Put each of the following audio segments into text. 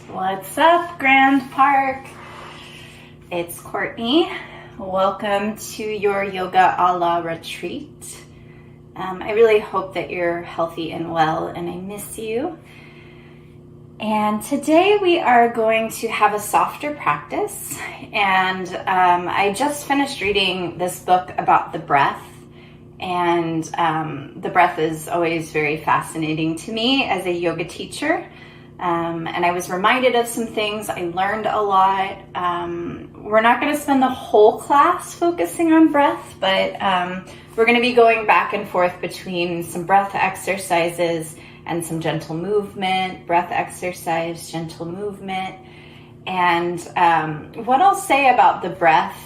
What's up, Grand Park? It's Courtney. Welcome to your Yoga Ala retreat. I really hope that you're healthy and well, and I miss you. And today we are going to have a softer practice. And I just finished reading this book about the breath. And the breath is always very fascinating to me as a yoga teacher. And I was reminded of some things. I learned a lot. We're not going to spend the whole class focusing on breath, but we're going to be going back and forth between some breath exercises and some gentle movement, breath exercise, gentle movement. And what I'll say about the breath,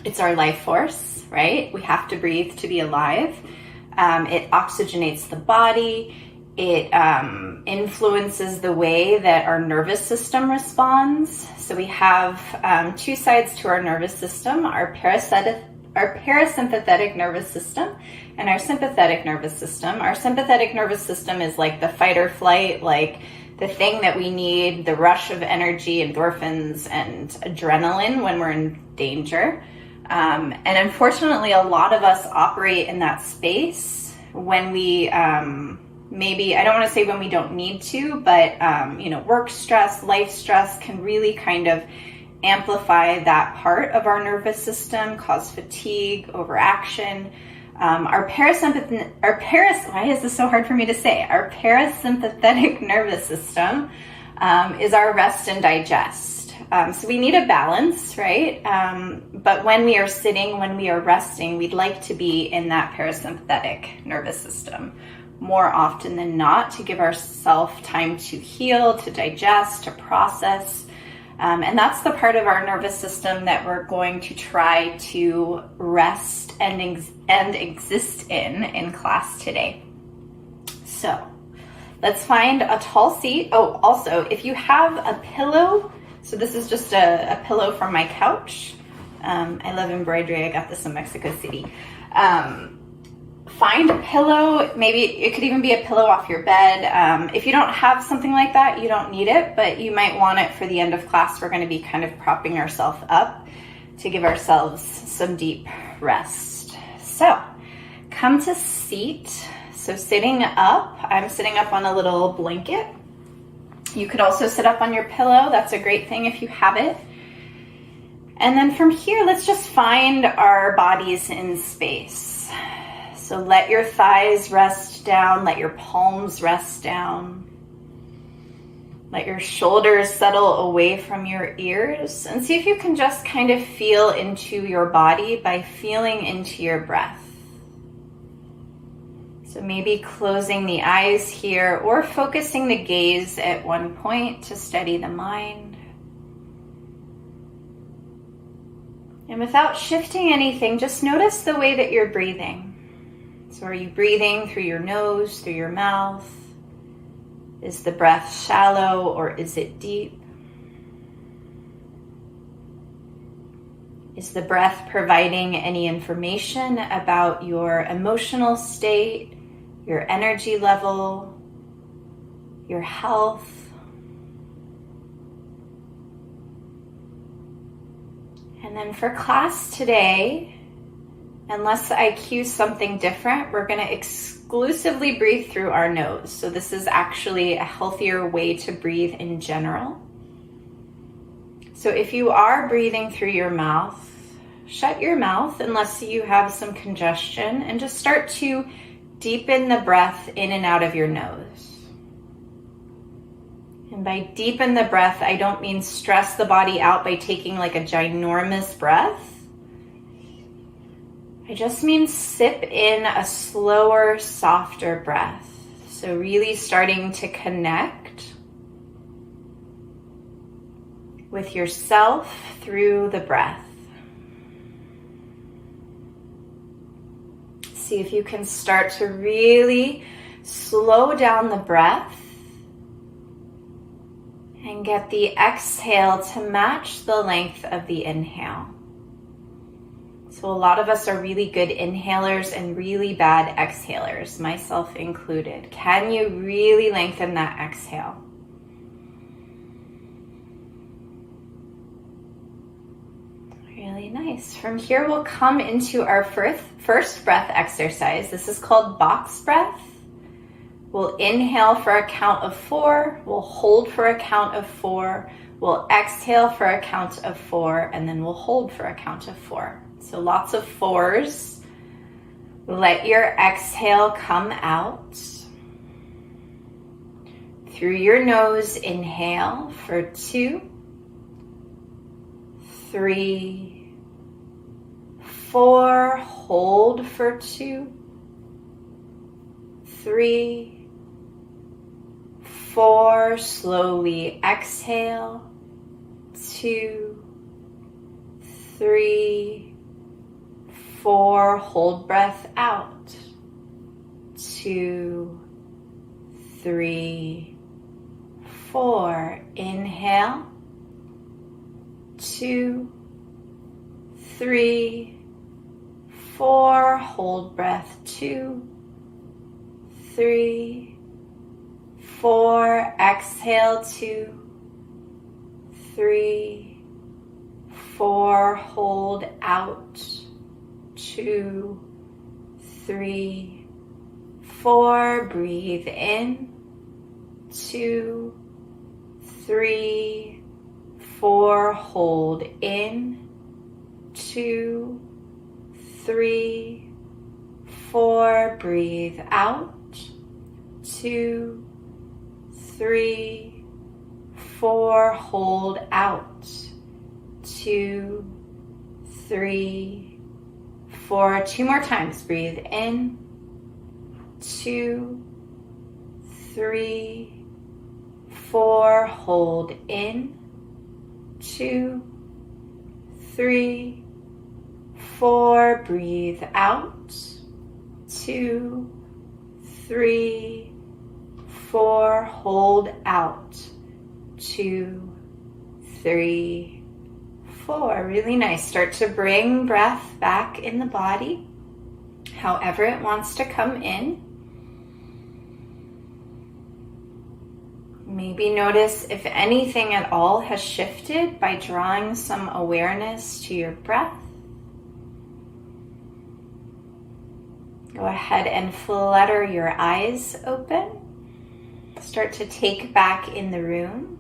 it's our life force, right? We have to breathe to be alive. It oxygenates the body. It influences the way that our nervous system responds. So we have two sides to our nervous system, our parasympathetic nervous system and our sympathetic nervous system. Our sympathetic nervous system is like the fight or flight, like the thing that we need, the rush of energy, endorphins, and adrenaline when we're in danger. And unfortunately, a lot of us operate in that space when we maybe, I don't want to say when we don't need to, but work stress, life stress can really kind of amplify that part of our nervous system, cause fatigue, overaction. Why is this so hard for me to say? Our parasympathetic nervous system is our rest and digest. So we need a balance, right? But when we are sitting, when we are resting, we'd like to be in that parasympathetic nervous system more often than not, to give ourselves time to heal, to digest, to process. And that's the part of our nervous system that we're going to try to rest and exist in class today. So let's find a tall seat. Oh, also, if you have a pillow, so this is just a pillow from my couch. I love embroidery. I got this in Mexico City. Find a pillow. Maybe it could even be a pillow off your bed. If you don't have something like that, you don't need it, but you might want it for the end of class. We're going to be kind of propping ourselves up to give ourselves some deep rest. So come to seat. So sitting up, I'm sitting up on a little blanket. You could also sit up on your pillow. That's a great thing if you have it. And then from here, let's just find our bodies in space. So let your thighs rest down, let your palms rest down. Let your shoulders settle away from your ears, and see if you can just kind of feel into your body by feeling into your breath. So maybe closing the eyes here or focusing the gaze at one point to steady the mind. And without shifting anything, just notice the way that you're breathing. So are you breathing through your nose, through your mouth? Is the breath shallow or is it deep? Is the breath providing any information about your emotional state, your energy level, your health? And then for class today, unless I cue something different, we're going to exclusively breathe through our nose. So this is actually a healthier way to breathe in general. So if you are breathing through your mouth, shut your mouth unless you have some congestion and just start to deepen the breath in and out of your nose. And by deepen the breath, I don't mean stress the body out by taking like a ginormous breath. I just mean sip in a slower, softer breath. So really starting to connect with yourself through the breath. See if you can start to really slow down the breath and get the exhale to match the length of the inhale. So a lot of us are really good inhalers and really bad exhalers, myself included. Can you really lengthen that exhale? Really nice. From here, we'll come into our first breath exercise. This is called box breath. We'll inhale for a count of 4. We'll hold for a count of 4. We'll exhale for a count of 4, and then we'll hold for a count of 4. So lots of 4s. Let your exhale come out. Through your nose, inhale for 2, 3, 4. Hold for 2, 3, 4. Slowly exhale. 2, 3, 4. Hold breath out. 2, 3, 4. Inhale. 2, 3, 4. Hold breath. 2, 3, 4. Exhale. 2, 3, 4. Hold out. 2, 3, 4. Breathe in. 2, 3, 4. Hold in. 2, 3, 4. Breathe out. 2, 3, 4. Hold out. 2, 3, 4. 2 more times. Breathe in. 2, 3, 4. Hold in. 2, 3, 4. Breathe out. 2, 3, 4. Hold out. 2, 3, 4. Really nice. Start to bring breath back in the body, however it wants to come in. Maybe notice if anything at all has shifted by drawing some awareness to your breath. Go ahead and flutter your eyes open. Start to take back in the room.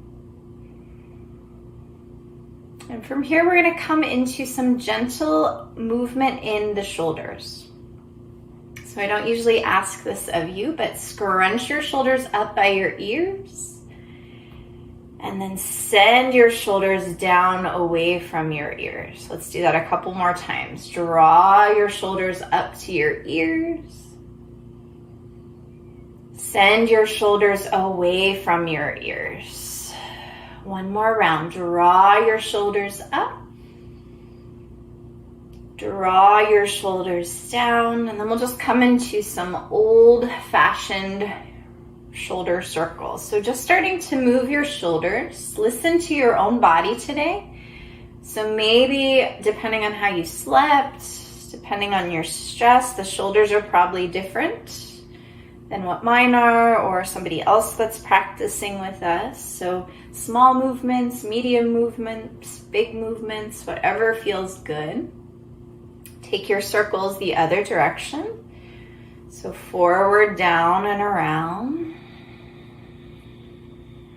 And from here, we're going to come into some gentle movement in the shoulders. So I don't usually ask this of you, but scrunch your shoulders up by your ears. And then send your shoulders down away from your ears. Let's do that a couple more times. Draw your shoulders up to your ears. Send your shoulders away from your ears. One more round. Draw your shoulders up. Draw your shoulders down. And then we'll just come into some old-fashioned shoulder circles. So just starting to move your shoulders. Listen to your own body today. So maybe depending on how you slept, depending on your stress, the shoulders are probably different than what mine are, or somebody else that's practicing with us. So small movements, medium movements, big movements, whatever feels good. Take your circles the other direction. So forward, down, and around.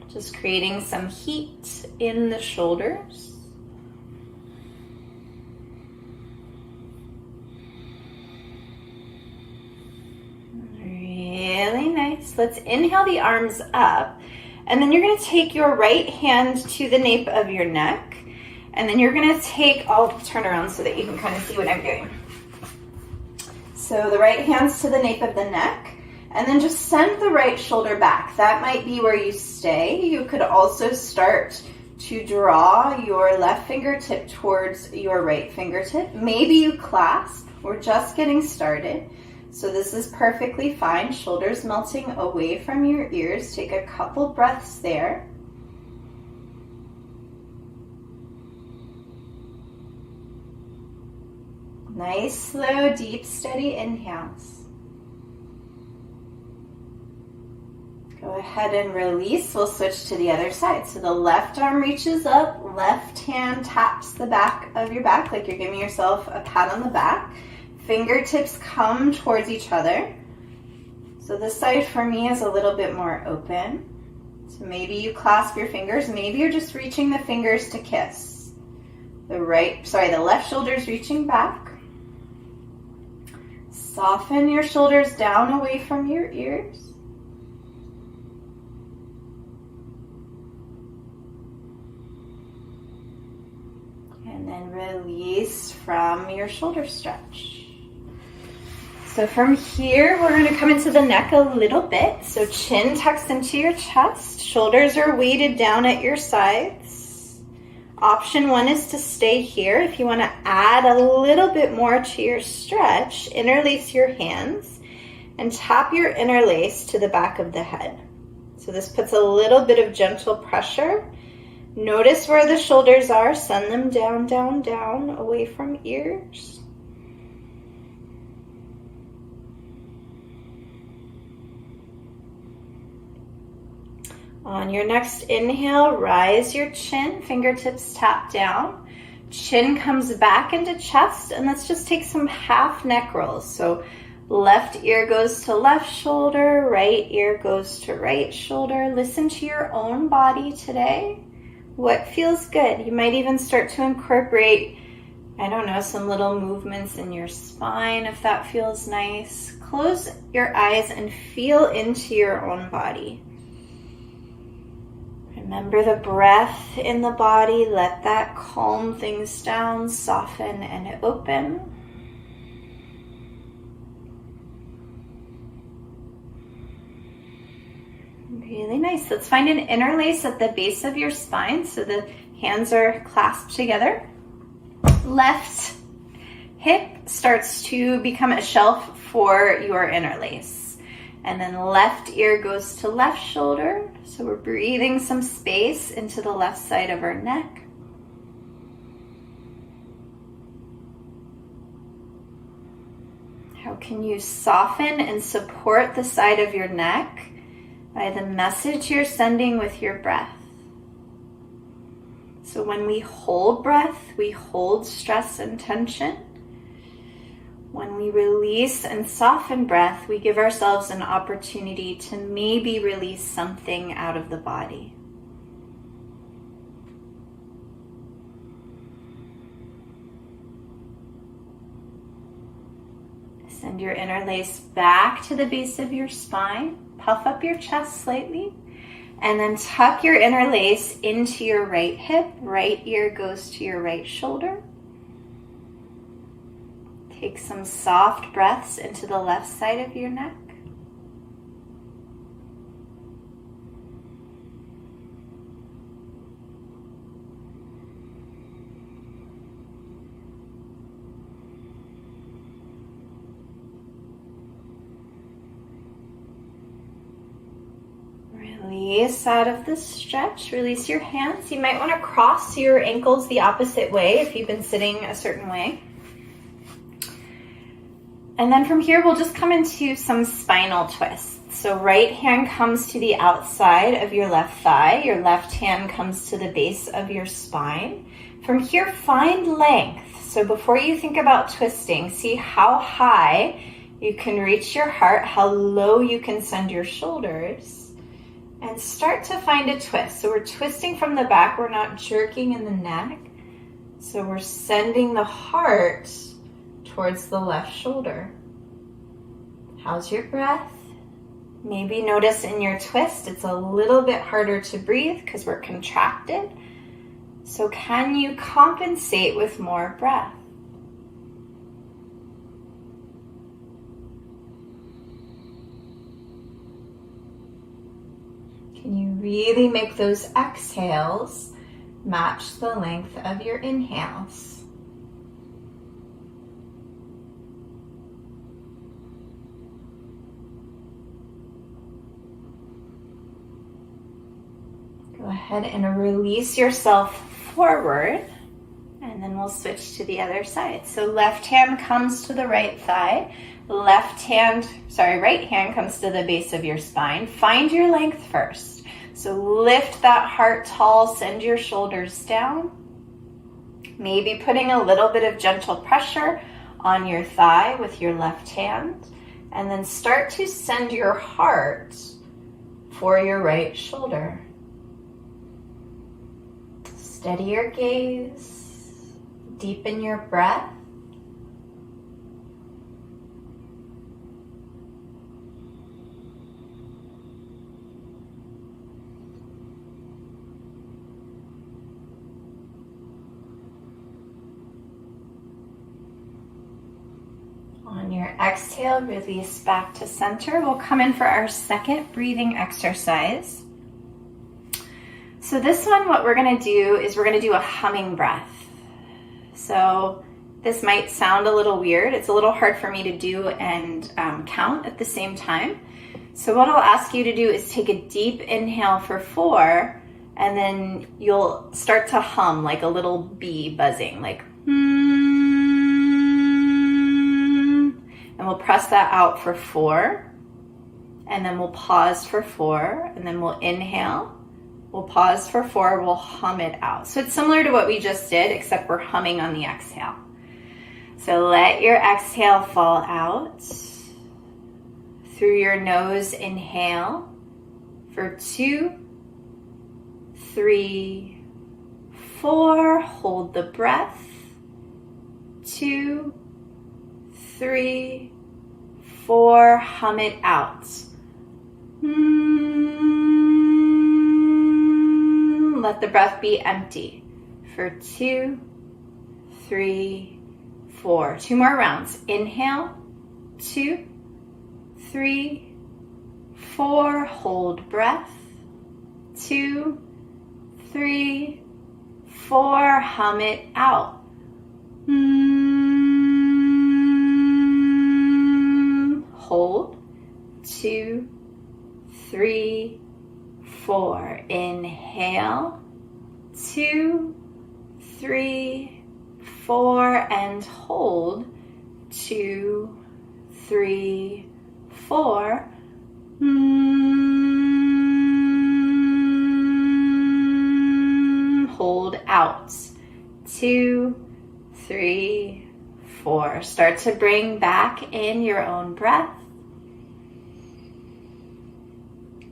Just creating some heat in the shoulders. Really nice. Let's inhale the arms up. And then you're going to take your right hand to the nape of your neck. And then you're going to take, I'll turn around so that you can kind of see what I'm doing. So the right hand's to the nape of the neck. And then just send the right shoulder back. That might be where you stay. You could also start to draw your left fingertip towards your right fingertip. Maybe you clasp. We're just getting started. So this is perfectly fine. Shoulders melting away from your ears. Take a couple breaths there. Nice, slow, deep, steady inhales. Go ahead and release. We'll switch to the other side. So the left arm reaches up, left hand taps the back of your back like you're giving yourself a pat on the back. Fingertips come towards each other. So this side for me is a little bit more open. So maybe you clasp your fingers. Maybe you're just reaching the fingers to kiss. The left shoulder is reaching back. Soften your shoulders down away from your ears. And then release from your shoulder stretch. So from here, we're going to come into the neck a little bit. So chin tucks into your chest. Shoulders are weighted down at your sides. Option one is to stay here. If you want to add a little bit more to your stretch, interlace your hands and tap your interlace to the back of the head. So this puts a little bit of gentle pressure. Notice where the shoulders are. Send them down, down, down, away from ears. On your next inhale, rise your chin, fingertips tap down. Chin comes back into chest, and let's just take some half neck rolls. So left ear goes to left shoulder, right ear goes to right shoulder. Listen to your own body today. What feels good? You might even start to incorporate, I don't know, some little movements in your spine if that feels nice. Close your eyes and feel into your own body. Remember the breath in the body. Let that calm things down, soften and open. Really nice. Let's find an interlace at the base of your spine so the hands are clasped together. Left hip starts to become a shelf for your interlace. And then left ear goes to left shoulder. So we're breathing some space into the left side of our neck. How can you soften and support the side of your neck by the message you're sending with your breath? So when we hold breath, we hold stress and tension. When we release and soften breath, we give ourselves an opportunity to maybe release something out of the body. Send your interlace back to the base of your spine. Puff up your chest slightly. And then tuck your interlace into your right hip. Right ear goes to your right shoulder. Take some soft breaths into the left side of your neck. Release out of the stretch. Release your hands. You might want to cross your ankles the opposite way if you've been sitting a certain way. And then from here, we'll just come into some spinal twists. So right hand comes to the outside of your left thigh. Your left hand comes to the base of your spine. From here, find length. So before you think about twisting, see how high you can reach your heart, how low you can send your shoulders, and start to find a twist. So we're twisting from the back. We're not jerking in the neck. So we're sending the heart towards the left shoulder. How's your breath? Maybe notice in your twist it's a little bit harder to breathe because we're contracted. So can you compensate with more breath? Can you really make those exhales match the length of your inhales? Go ahead and release yourself forward And then we'll switch to the other side. So left hand comes to the right thigh. Right hand comes to the base of your spine. Find your length first. So lift that heart tall, send your shoulders down. Maybe putting a little bit of gentle pressure on your thigh with your left hand. And then start to send your heart for your right shoulder. Steady your gaze. Deepen your breath. On your exhale, release back to center. We'll come in for our second breathing exercise. So this one, what we're going to do is we're going to do a humming breath. So this might sound a little weird. It's a little hard for me to do and count at the same time. So what I'll ask you to do is take a deep inhale for 4, and then you'll start to hum like a little bee buzzing, like and we'll press that out for 4, and then we'll pause for 4, and then we'll inhale. We'll pause for 4, we'll hum it out. So it's similar to what we just did, except we're humming on the exhale. So let your exhale fall out. Through your nose, inhale for 2, 3, 4. Hold the breath. 2, 3, 4. Hum it out. Let the breath be empty for 2, 3, 4. 2 more rounds. Inhale, 2, 3, 4. Hold breath. 2, 3, 4. Hum it out. Hold. 2, 3, 4. Inhale. 2, 3, 4. And hold. 2, 3, 4. Hold out. 2, 3, 4. Start to bring back in your own breath.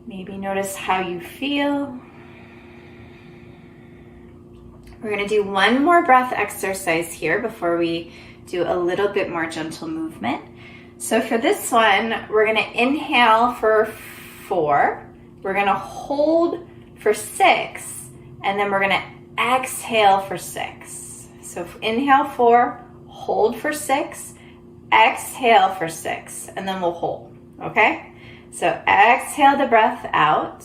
Maybe notice how you feel. We're going to do one more breath exercise here before we do a little bit more gentle movement. So for this one, we're going to inhale for 4. We're going to hold for 6. And then we're going to exhale for 6. So inhale 4, hold for 6, exhale for 6, and then we'll hold, okay? So exhale the breath out.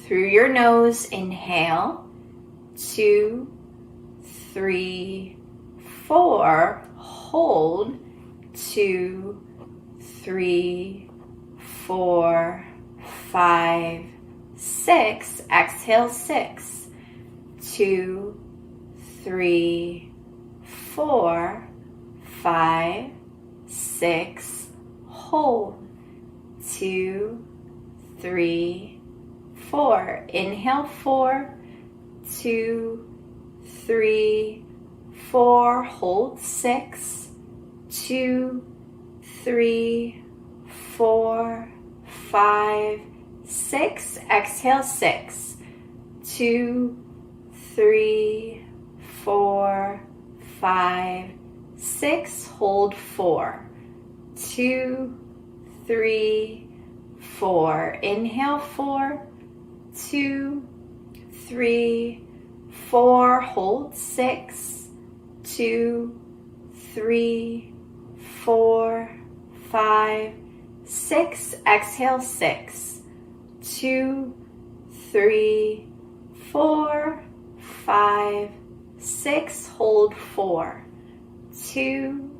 Through your nose, inhale. 2, 3, 4. Hold. 2, 3, 4, 5, 6. Exhale 6. 2, 3, 4, 5, 6. Hold. 2, 3, 4. Inhale 4, 2, 3, 4. Hold 6, 2, 3, 4, 5, 6. Exhale 6, 2, 3, 4, 5, 6. Hold 4, 2, 3, 4. Inhale 4, 2, 3, 4. Hold 6, 2, 3, 4, 5, 6. Exhale 6, 2, 3, 4, 5, 6. Hold 4, 2,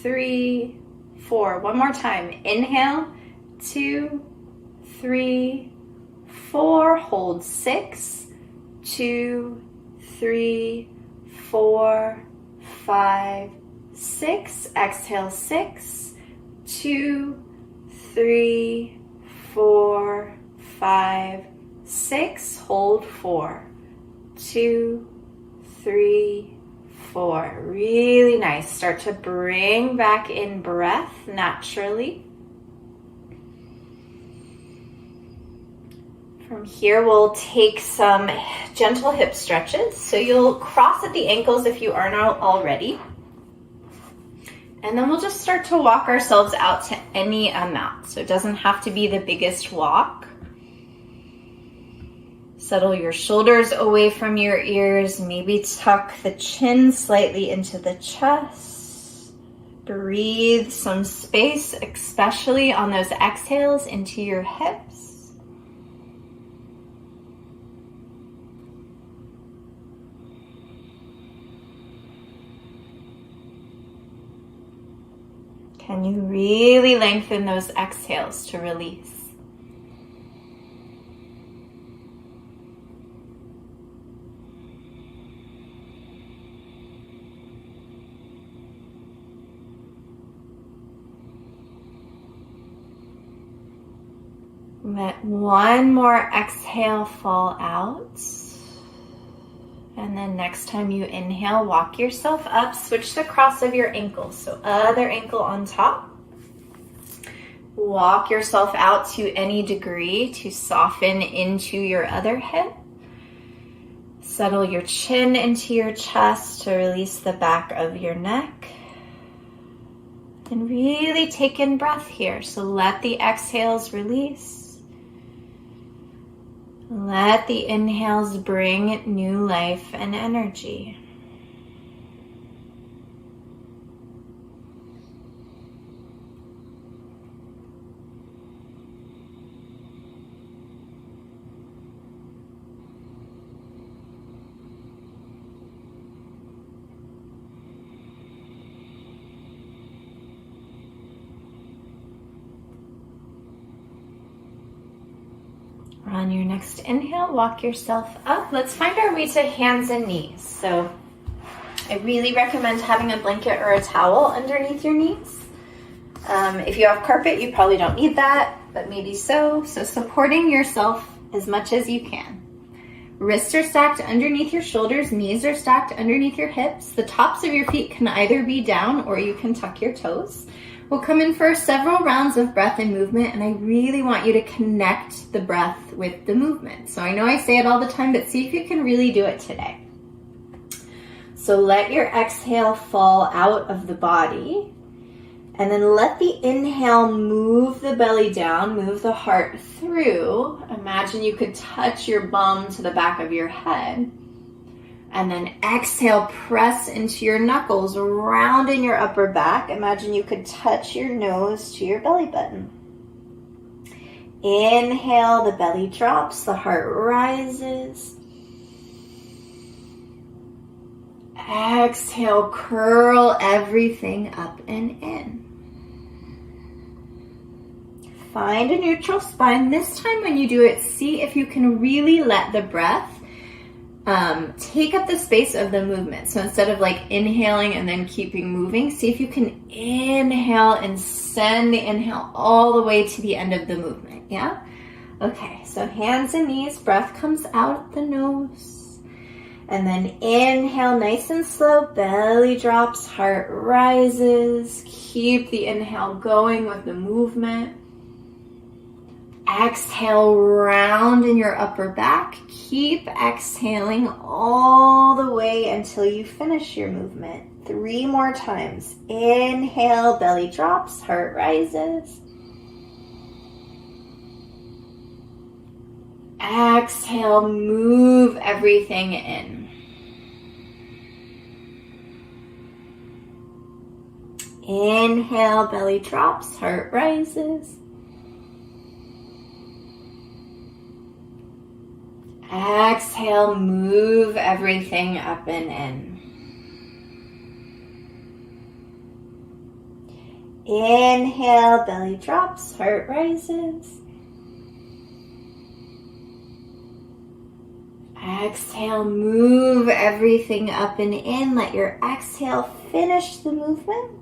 3, 4. One more time. Inhale, 2, 3, 4. Hold 6, 2, 3, 4, 5, 6. Exhale, 6, 2, 3, 4, 5, 6. Hold 4, 2, 3, 4. Really nice. Start to bring back in breath naturally. From here, we'll take some gentle hip stretches. So you'll cross at the ankles if you aren't already. And then we'll just start to walk ourselves out to any amount. So it doesn't have to be the biggest walk. Settle your shoulders away from your ears. Maybe tuck the chin slightly into the chest. Breathe some space, especially on those exhales, into your hips. Can you really lengthen those exhales to release? Let one more exhale fall out. And then next time you inhale, walk yourself up. Switch the cross of your ankles. So other ankle on top. Walk yourself out to any degree to soften into your other hip. Settle your chin into your chest to release the back of your neck. And really take in breath here. So let the exhales release. Let the inhales bring new life and energy. On your next inhale, walk yourself up. Let's find our way to hands and knees. So I really recommend having a blanket or a towel underneath your knees. If you have carpet, you probably don't need that, but maybe so. So supporting yourself as much as you can. Wrists are stacked underneath your shoulders, knees are stacked underneath your hips. The tops of your feet can either be down or you can tuck your toes. We'll come in for several rounds of breath and movement, and I really want you to connect the breath with the movement. So I know I say it all the time, but see if you can really do it today. So let your exhale fall out of the body, and then let the inhale move the belly down, move the heart through. Imagine you could touch your bum to the back of your head. And then exhale, press into your knuckles, round in your upper back. Imagine you could touch your nose to your belly button. Inhale, the belly drops, the heart rises. Exhale, curl everything up and in. Find a neutral spine. This time when you do it, see if you can really let the breath take up the space of the movement. So instead of like inhaling and then keeping moving, see if you can inhale and send the inhale all the way to the end of the movement. Yeah? Okay, so hands and knees, breath comes out the nose. And then inhale nice and slow, belly drops, heart rises. Keep the inhale going with the movement. Exhale, round in your upper back. Keep exhaling all the way until you finish your movement. 3 more times. Inhale, belly drops, heart rises. Exhale, move everything in. Inhale, belly drops, heart rises. Exhale, move everything up and in. Inhale, belly drops, heart rises. Exhale, move everything up and in. Let your exhale finish the movement.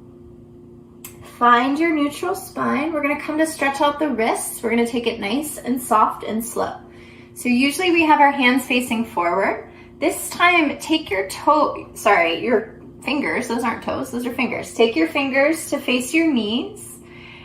Find your neutral spine. We're going to come to stretch out the wrists. We're going to take it nice and soft and slow. So usually we have our hands facing forward. This time, take your your fingers. Those aren't toes, those are fingers. Take your fingers to face your knees,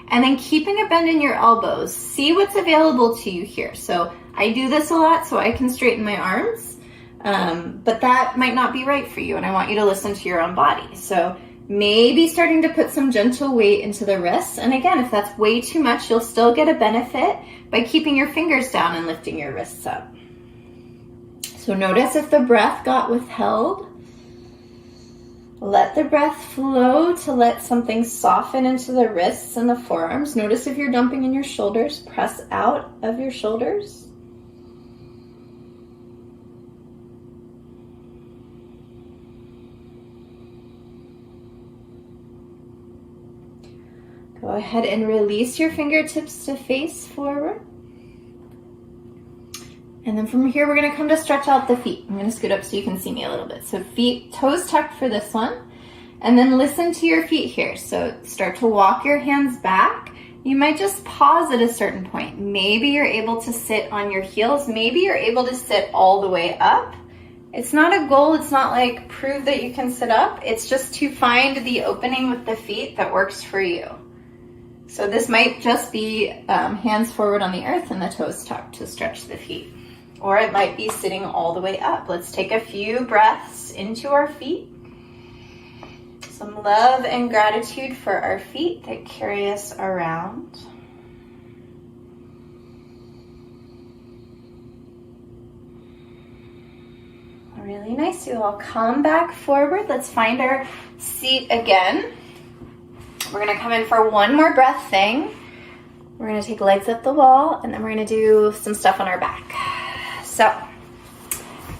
and then keeping a bend in your elbows. See what's available to you here. So I do this a lot so I can straighten my arms, but that might not be right for you, and I want you to listen to your own body. So maybe starting to put some gentle weight into the wrists. And again, if that's way too much, you'll still get a benefit by keeping your fingers down and lifting your wrists up. So notice if the breath got withheld. Let the breath flow to let something soften into the wrists and the forearms. Notice if you're dumping in your shoulders, press out of your shoulders. Go ahead and release your fingertips to face forward. And then from here, we're going to come to stretch out the feet. I'm going to scoot up so you can see me a little bit. So feet, toes tucked for this one. And then listen to your feet here. So start to walk your hands back. You might just pause at a certain point. Maybe you're able to sit on your heels. Maybe you're able to sit all the way up. It's not a goal. It's not like prove that you can sit up. It's just to find the opening with the feet that works for you. So this might just be hands forward on the earth and the toes tucked to stretch the feet. Or it might be sitting all the way up. Let's take a few breaths into our feet. Some love and gratitude for our feet that carry us around. Really nice. So I'll come back forward. Let's find our seat again. We're going to come in for one more breath thing. We're going to take legs up the wall, and then we're going to do some stuff on our back. So,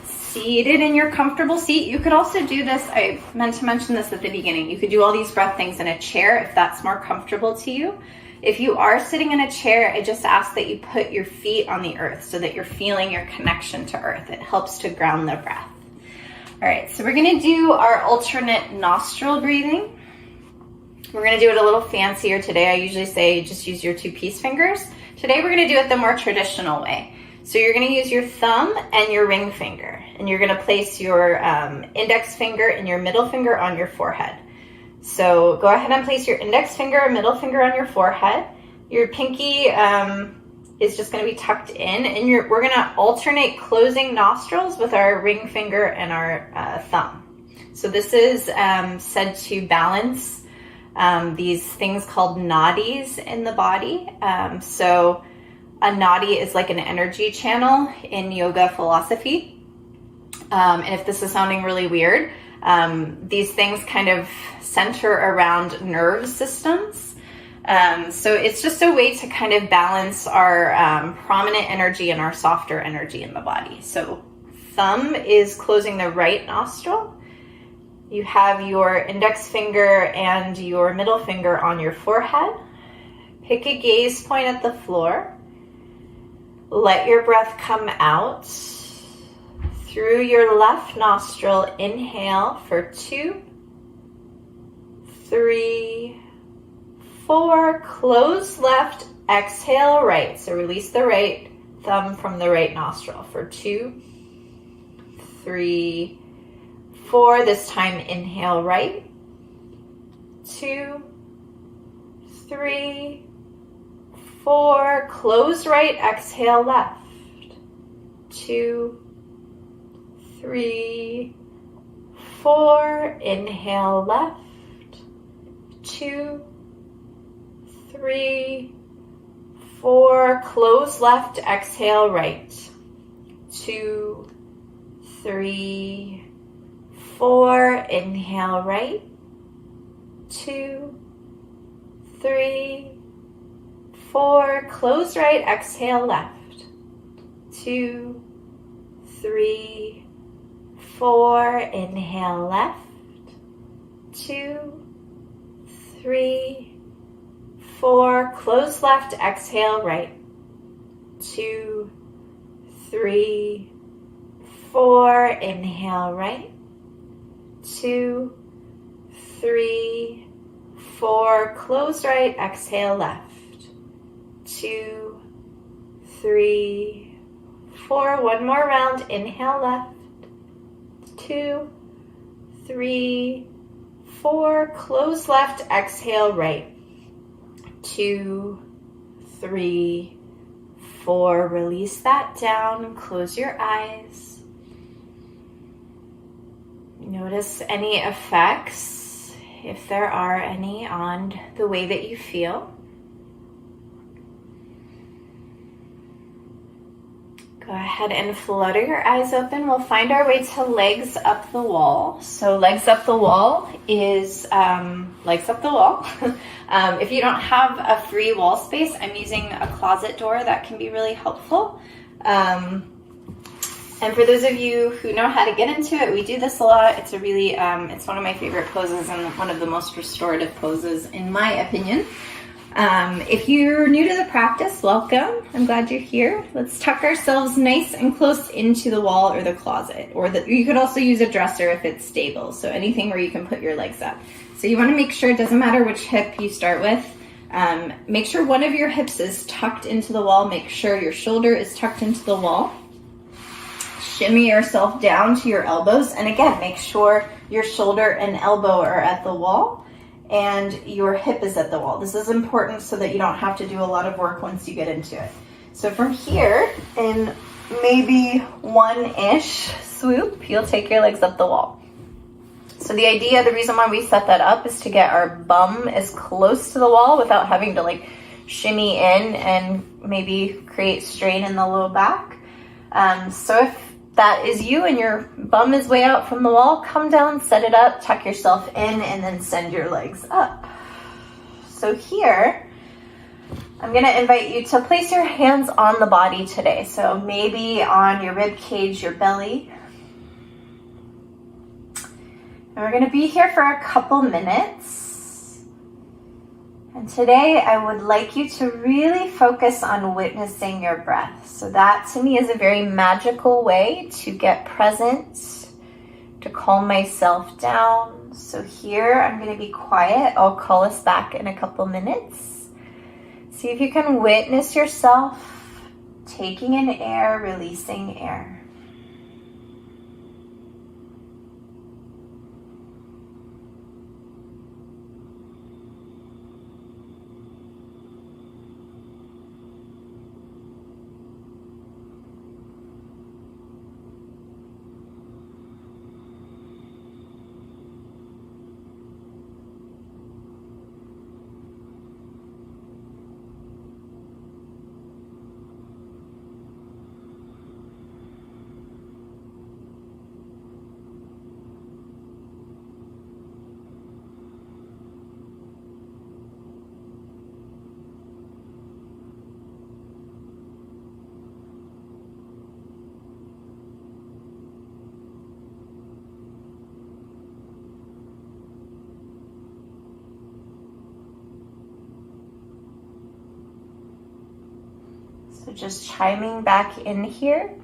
seated in your comfortable seat. You could also do this, I meant to mention this at the beginning, you could do all these breath things in a chair if that's more comfortable to you. If you are sitting in a chair, I just ask that you put your feet on the earth so that you're feeling your connection to earth. It helps to ground the breath. All right, so we're going to do our alternate nostril breathing. We're going to do it a little fancier today. I usually say just use your 2-piece fingers. Today we're going to do it the more traditional way. So you're going to use your thumb and your ring finger, and you're going to place your index finger and your middle finger on your forehead. So go ahead and place your index finger and middle finger on your forehead. Your pinky is just going to be tucked in, and we're going to alternate closing nostrils with our ring finger and our thumb. So this is said to balance these things called nadis in the body. So a nadi is like an energy channel in yoga philosophy. And if this is sounding really weird, these things kind of center around nerve systems. So it's just a way to kind of balance our prominent energy and our softer energy in the body. So thumb is closing the right nostril. You have your index finger and your middle finger on your forehead. Pick a gaze point at the floor. Let your breath come out through your left nostril. Inhale for 2, 3, 4. Close left, exhale right. So release the right thumb from the right nostril for 2, 3, 4. This time inhale right. 2, 3, 4. Close right, exhale left. 2, 3, 4. Inhale left. 2, 3, 4. Close left, exhale right. 2, 3, 4. Inhale right. 2, 3, 4. Close right, exhale left. 2, 3, 4. Inhale left. 2, 3, 4. Close left, exhale right. 2, 3, 4, inhale right, 2, 3, 4, close right, exhale left, 2, 3, 4, one more round, inhale left, 2, 3, 4, close left, exhale right, 2, 3, 4, release that down, close your eyes. Notice any effects, if there are any, on the way that you feel. Go ahead and flutter your eyes open. We'll find our way to legs up the wall. So legs up the wall is legs up the wall. If you don't have a free wall space, I'm using a closet door that can be really helpful. And for those of you who know how to get into it, we do this a lot. It's a really, it's one of my favorite poses and one of the most restorative poses, in my opinion. If you're new to the practice, welcome. I'm glad you're here. Let's tuck ourselves nice and close into the wall or the closet, or you could also use a dresser if it's stable. So anything where you can put your legs up. So you want to make sure, it doesn't matter which hip you start with. Make sure one of your hips is tucked into the wall. Make sure your shoulder is tucked into the wall. Shimmy yourself down to your elbows. And again, make sure your shoulder and elbow are at the wall and your hip is at the wall. This is important so that you don't have to do a lot of work once you get into it. So from here, in maybe one-ish swoop, you'll take your legs up the wall. So the idea, the reason why we set that up is to get our bum as close to the wall without having to like shimmy in and maybe create strain in the low back. So if that is you and your bum is way out from the wall, come down, set it up, tuck yourself in, and then send your legs up. So here, I'm gonna invite you to place your hands on the body today. So maybe on your rib cage, your belly. And we're gonna be here for a couple minutes. And today I would like you to really focus on witnessing your breath. So that to me is a very magical way to get present, to calm myself down. So here I'm going to be quiet. I'll call us back in a couple minutes. See if you can witness yourself taking in air, releasing air. So just chiming back in here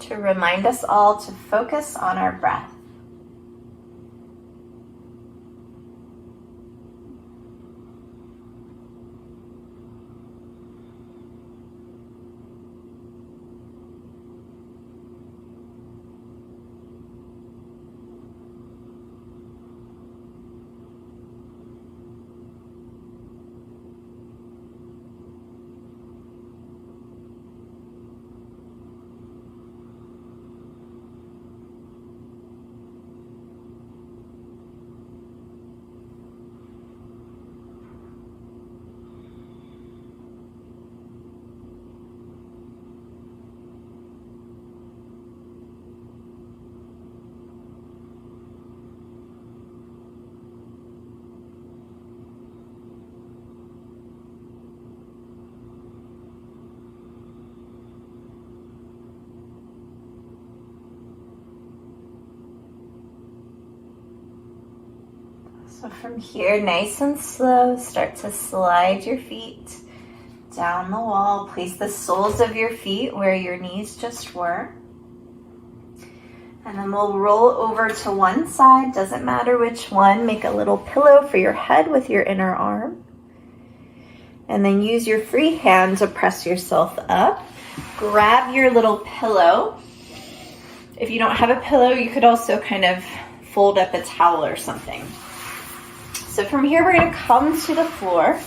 to remind us all to focus on our breath. So from here, nice and slow, start to slide your feet down the wall. Place the soles of your feet where your knees just were. And then we'll roll over to one side, doesn't matter which one. Make a little pillow for your head with your inner arm. And then use your free hand to press yourself up. Grab your little pillow. If you don't have a pillow, you could also kind of fold up a towel or something. So from here, we're going to come to the floor.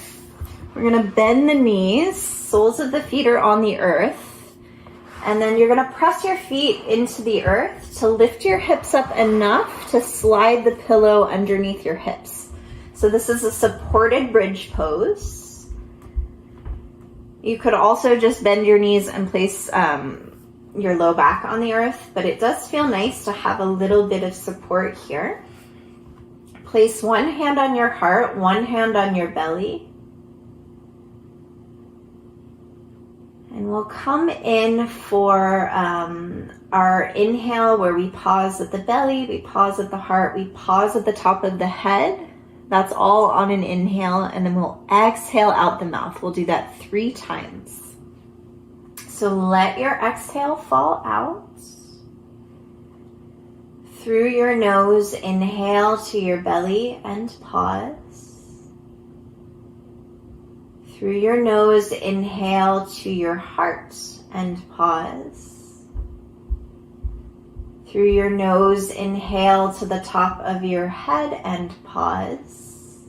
We're going to bend the knees. Soles of the feet are on the earth. And then you're going to press your feet into the earth to lift your hips up enough to slide the pillow underneath your hips. So this is a supported bridge pose. You could also just bend your knees and place your low back on the earth, but it does feel nice to have a little bit of support here. Place one hand on your heart, one hand on your belly. And we'll come in for our inhale where we pause at the belly, we pause at the heart, we pause at the top of the head. That's all on an inhale, and then we'll exhale out the mouth. We'll do that 3 times. So let your exhale fall out. Through your nose, inhale to your belly and pause. Through your nose, inhale to your heart and pause. Through your nose, inhale to the top of your head and pause.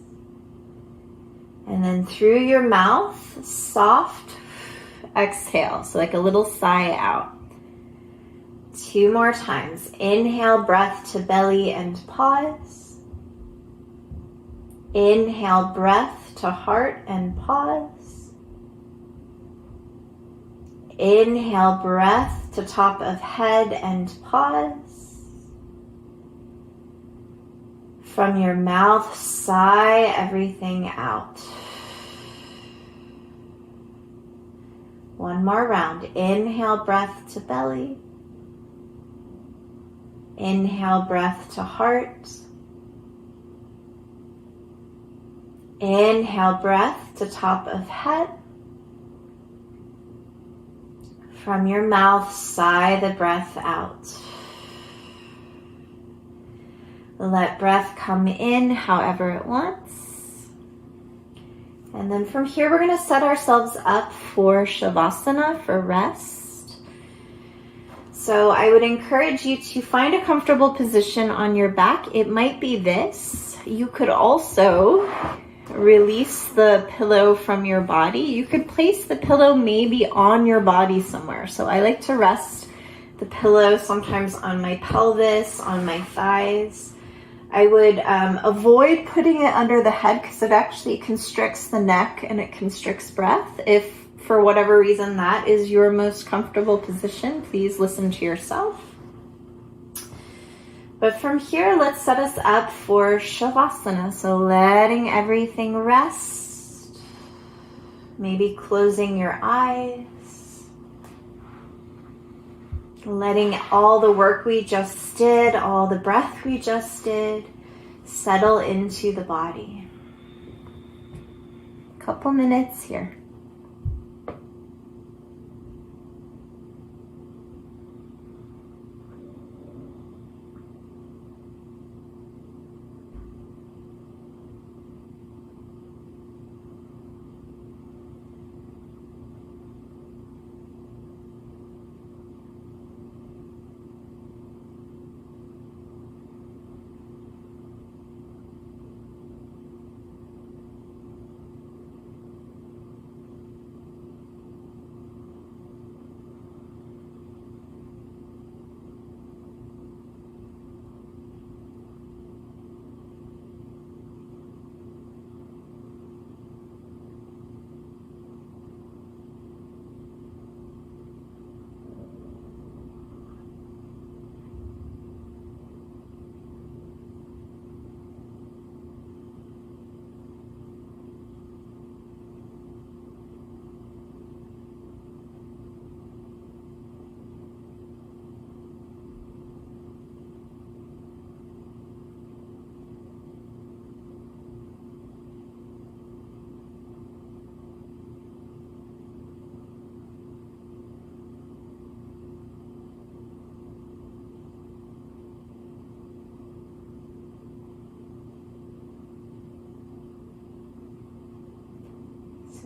And then through your mouth, soft exhale, so like a little sigh out. 2 more times. Inhale, breath to belly and pause. Inhale, breath to heart and pause. Inhale, breath to top of head and pause. From your mouth, sigh everything out. One more round. Inhale, breath to belly. Inhale, breath to heart. Inhale, breath to top of head. From your mouth, sigh the breath out. Let breath come in however it wants. And then from here, we're going to set ourselves up for Shavasana, for rest. So I would encourage you to find a comfortable position on your back. It might be this. You could also release the pillow from your body. You could place the pillow maybe on your body somewhere. So I like to rest the pillow sometimes on my pelvis, on my thighs. I would avoid putting it under the head because it actually constricts the neck and it constricts breath. If for whatever reason that is your most comfortable position, please listen to yourself. But from here, let's set us up for Shavasana. So letting everything rest, maybe closing your eyes, letting all the work we just did, all the breath we just did, settle into the body. Couple minutes here.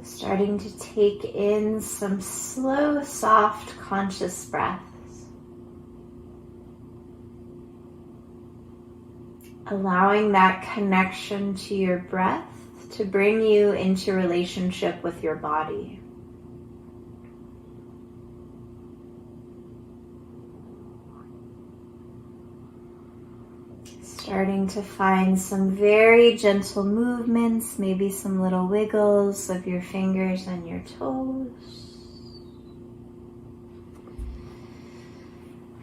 So starting to take in some slow, soft, conscious breaths. Allowing that connection to your breath to bring you into relationship with your body. Starting to find some very gentle movements, maybe some little wiggles of your fingers and your toes.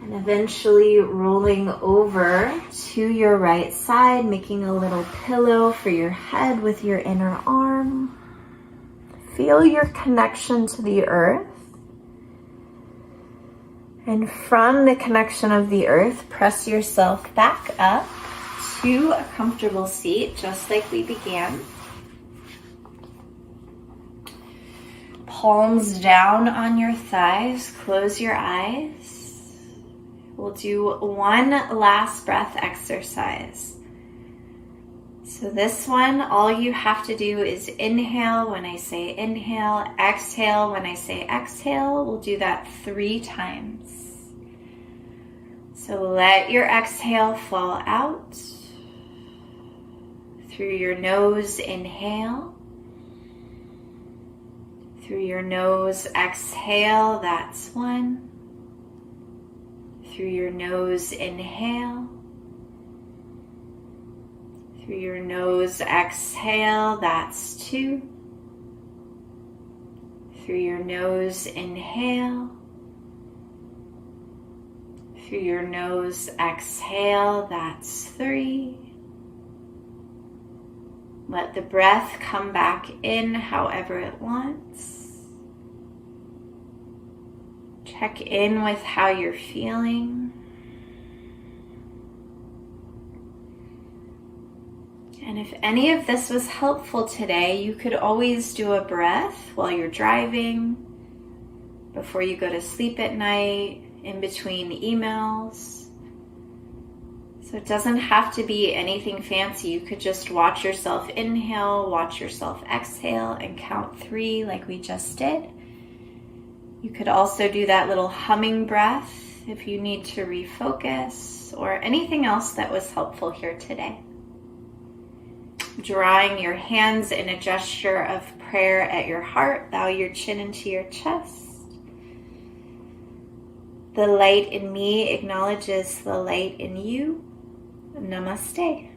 And eventually rolling over to your right side, making a little pillow for your head with your inner arm. Feel your connection to the earth. And from the connection of the earth, press yourself back up to a comfortable seat, just like we began. Palms down on your thighs, close your eyes. We'll do one last breath exercise. So this one, all you have to do is inhale when I say inhale, exhale when I say exhale. We'll do that 3 times. So let your exhale fall out. Through your nose, inhale. Through your nose, exhale. That's 1. Through your nose, inhale. Through your nose, exhale. That's 2. Through your nose, inhale. Through your nose, exhale. That's 3. Let the breath come back in however it wants. Check in with how you're feeling. And if any of this was helpful today, you could always do a breath while you're driving, before you go to sleep at night, in between emails. So it doesn't have to be anything fancy. You could just watch yourself inhale, watch yourself exhale, and count 3 like we just did. You could also do that little humming breath if you need to refocus, or anything else that was helpful here today. Drawing your hands in a gesture of prayer at your heart, bow your chin into your chest. The light in me acknowledges the light in you. Namaste.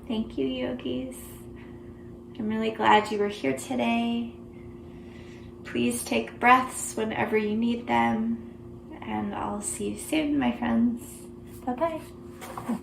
Thank you, yogis. I'm really glad you were here today. Please take breaths whenever you need them. And I'll see you soon, my friends. Bye-bye.